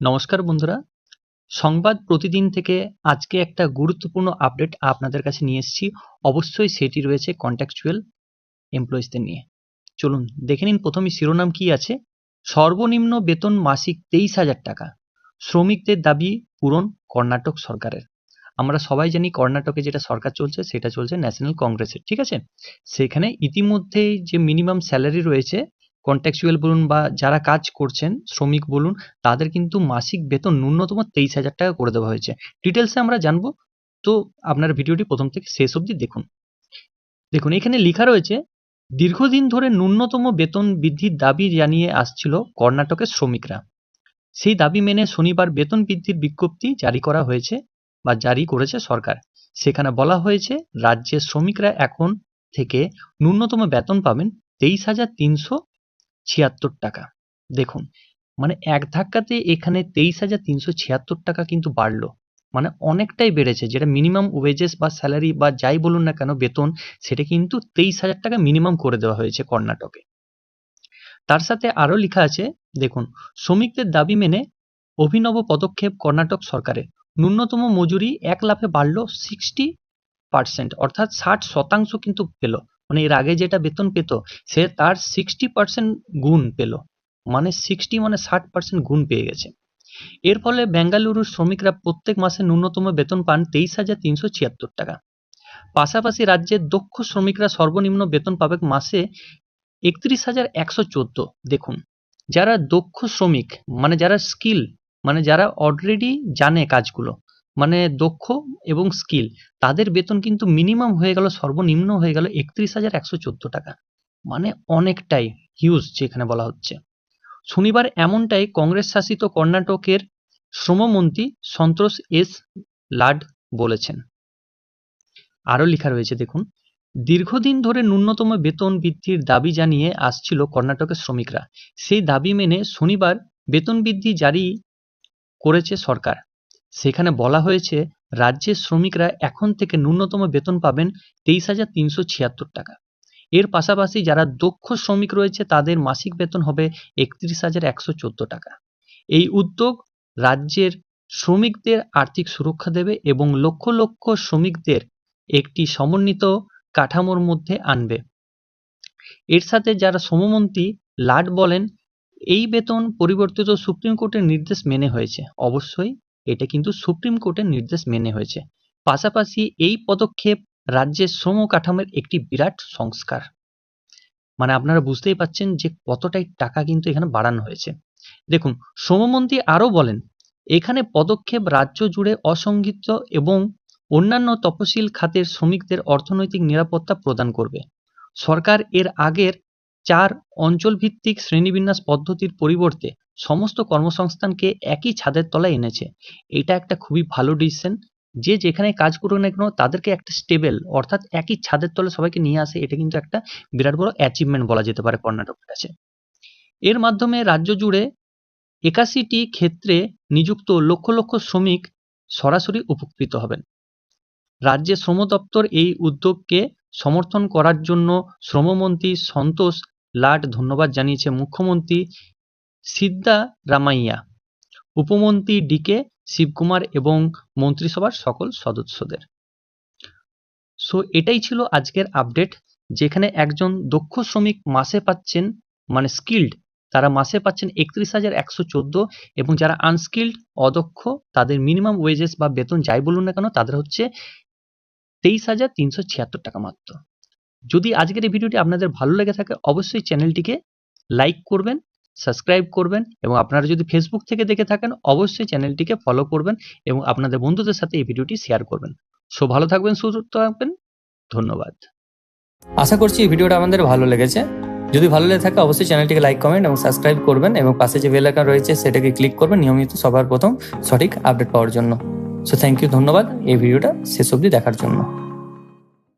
নমস্কার বন্ধুরা, সংবাদ প্রতিদিন থেকে আজকে একটা গুরুত্বপূর্ণ আপডেট আপনাদের কাছে নিয়ে এসেছি। অবশ্যই সেটি রয়েছে কন্ট্রাকচুয়াল এমপ্লয়িজদের নিয়ে। চলুন দেখে নিন প্রথমে শিরোনাম কি আছে। সর্বনিম্ন বেতন মাসিক 23,000 টাকা, শ্রমিকদের দাবি পূরণ কর্ণাটক সরকারের। আমরা সবাই জানি কর্ণাটকে যেটা সরকার চলছে সেটা চলছে ন্যাশনাল কংগ্রেসের, ঠিক আছে। সেখানে ইতিমধ্যেই যে মিনিমাম স্যালারি রয়েছে, কন্ট্রাকচুয়াল বলুন বা যারা কাজ করছেন শ্রমিক বলুন, তাদের কিন্তু মাসিক বেতন ন্যূনতম 23,000 টাকা করে দেওয়া হয়েছে। ডিটেলসে আমরা জানবো, তো আপনার ভিডিওটি প্রথম থেকে শেষ অবধি দেখুন। দেখুন এখানে লেখা রয়েছে, দীর্ঘদিন ধরে ন্যূনতম বেতন বৃদ্ধির দাবি জানিয়ে আসছিল কর্ণাটকের শ্রমিকরা। সেই দাবি মেনে শনিবার বেতন বৃদ্ধির বিজ্ঞপ্তি জারি করা হয়েছে বা জারি করেছে সরকার। সেখানে বলা হয়েছে রাজ্যের শ্রমিকরা এখন থেকে ন্যূনতম বেতন পাবেন 23,376 টাকা। দেখুন মানে এক ধাক্কাতে এখানে 23,376 টাকা কিন্তু বাড়লো, মানে অনেকটাই বেড়েছে। যেটা মিনিমাম ওয়েজেস বা স্যালারি বা যাই বলুন না কেন বেতন, সেটা কিন্তু 23,000 টাকা মিনিমাম করে দেওয়া হয়েছে কর্ণাটকে। তার সাথে আরো লেখা আছে, দেখুন শ্রমিকদের দাবি মেনে অভিনব পদক্ষেপ কর্ণাটক সরকারের। ন্যূনতম মজুরি এক লাফে বাড়ল 60%, অর্থাৎ 60% কিন্তু পেল। মানে এর আগে যেটা বেতন পেত সে তার 60% গুণ পেল, মানে 60 মানে 60% গুণ পেয়ে গেছে। এর ফলে বেঙ্গালুরুর শ্রমিকরা প্রত্যেক মাসে ন্যূনতম বেতন পান 23,376 টাকা। পাশাপাশি রাজ্যের দক্ষ শ্রমিকরা সর্বনিম্ন বেতন পাবে মাসে 31,114। দেখুন যারা দক্ষ শ্রমিক মানে যারা স্কিল, মানে যারা অলরেডি জানে কাজগুলো, মানে দক্ষ এবং স্কিল, তাদের বেতন কিন্তু মিনিমাম হয়ে গেল, সর্বনিম্ন হয়ে গেল 31,114 টাকা। মানে অনেকটাই হিউজ যেখানে বলা হচ্ছে। শনিবার এমনটাই কংগ্রেস শাসিত কর্ণাটকের শ্রমমন্ত্রী সন্তোষ এস লাড বলেছেন। আরো লেখা রয়েছে, দেখুন দীর্ঘদিন ধরে ন্যূনতম বেতন বৃদ্ধির দাবি জানিয়ে আসছিল কর্ণাটকের শ্রমিকরা। সেই দাবি মেনে শনিবার বেতন বৃদ্ধি জারি করেছে সরকার। সেখানে বলা হয়েছে রাজ্যের শ্রমিকরা এখন থেকে ন্যূনতম বেতন পাবেন 23,376 টাকা। এর পাশাপাশি যারা দক্ষ শ্রমিক রয়েছে তাদের মাসিক বেতন হবে 31,114 টাকা। এই উদ্যোগ রাজ্যের শ্রমিকদের আর্থিক সুরক্ষা দেবে এবং লক্ষ লক্ষ শ্রমিকদের একটি সমন্বিত কাঠামোর মধ্যে আনবে। এর সাথে যারা শ্রমমন্ত্রী লাড বলেন, এই বেতন পরিবর্তিত সুপ্রিম কোর্টের নির্দেশ মেনে হয়েছে। অবশ্যই এটা কিন্তু সুপ্রিম কোর্টের নির্দেশ মেনে হয়েছে। পাশাপাশি এই পদক্ষেপ রাজ্যের শ্রম কাঠামোর একটি বিরাট সংস্কার। মানে আপনারা বুঝতেই পাচ্ছেন যে কতটাই টাকা কিন্তু এখানে বাড়ানো হয়েছে। দেখুন শ্রমমন্ত্রী আরো বলেন, এখানে পদক্ষেপ রাজ্য জুড়ে অসংগঠিত এবং অন্যান্য তফসিল খাতের শ্রমিকদের অর্থনৈতিক নিরাপত্তা প্রদান করবে। সরকার এর আগের 4 অঞ্চলভিত্তিক শ্রেণীবিন্যাস পদ্ধতির পরিবর্তে সমস্ত কর্মসংস্থানকে একই ছাদের তলায় এনেছে। এটা একটা খুবই ভালো ডিসিশন। যে যেখানে কাজ করুক না কেন তাদেরকে একটা স্টেবল, অর্থাৎ একই ছাদের তলে সবাইকে নিয়ে আসে, এটা কিন্তু একটা বিরাট বড় অ্যাচিভমেন্ট বলা যেতে পারে কর্ণাটকের কাছে। এর মাধ্যমে রাজ্য জুড়ে 81টি ক্ষেত্রে নিযুক্ত লক্ষ লক্ষ শ্রমিক সরাসরি উপকৃত হবেন। রাজ্যের শ্রম দপ্তর এই উদ্যোগকে সমর্থন করার জন্য শ্রমমন্ত্রী সন্তোষ লাড ধন্যবাদ জানিয়েছে মুখ্যমন্ত্রী সিদ্দারামাইয়া, উপমন্ত্রী ডিকে শিবকুমার এবং মন্ত্রিসভার সকল সদস্যদের। সো এটাই ছিল আজকের আপডেট, যেখানে একজন দক্ষ শ্রমিক মাসে পাচ্ছেন, মানে স্কিল্ড, তারা মাসে পাচ্ছেন 31,114, এবং যারা আনস্কিল্ড অদক্ষ তাদের মিনিমাম ওয়েজেস বা বেতন যাই বলুন না কেন তাদের হচ্ছে 23,376 টাকা মাত্র। যদি আজকের এই ভিডিওটি আপনাদের ভালো লেগে থাকে অবশ্যই চ্যানেলটিকে লাইক করবেন, সাবস্ক্রাইব করবেন, এবং আপনারা যদি ফেসবুক থেকে দেখে থাকেন অবশ্যই চ্যানেলটিকে ফলো করবেন এবং আপনাদের বন্ধুদের সাথে এই ভিডিওটি শেয়ার করবেন। সো ভালো থাকবেন, সুস্থ থাকবেন, ধন্যবাদ। আশা করছি এই ভিডিওটা আমাদের ভালো লেগেছে। যদি ভালো লেগে থাকে অবশ্যই চ্যানেলটিকে লাইক, কমেন্ট এবং সাবস্ক্রাইব করবেন এবং পাশে যে বেল আইকন রয়েছে সেটাকে ক্লিক করবেন নিয়মিত সবার প্রথম সঠিক আপডেট পাওয়ার জন্য। সো থ্যাংক ইউ, ধন্যবাদ এই ভিডিওটা শেষ অবধি দেখার জন্য।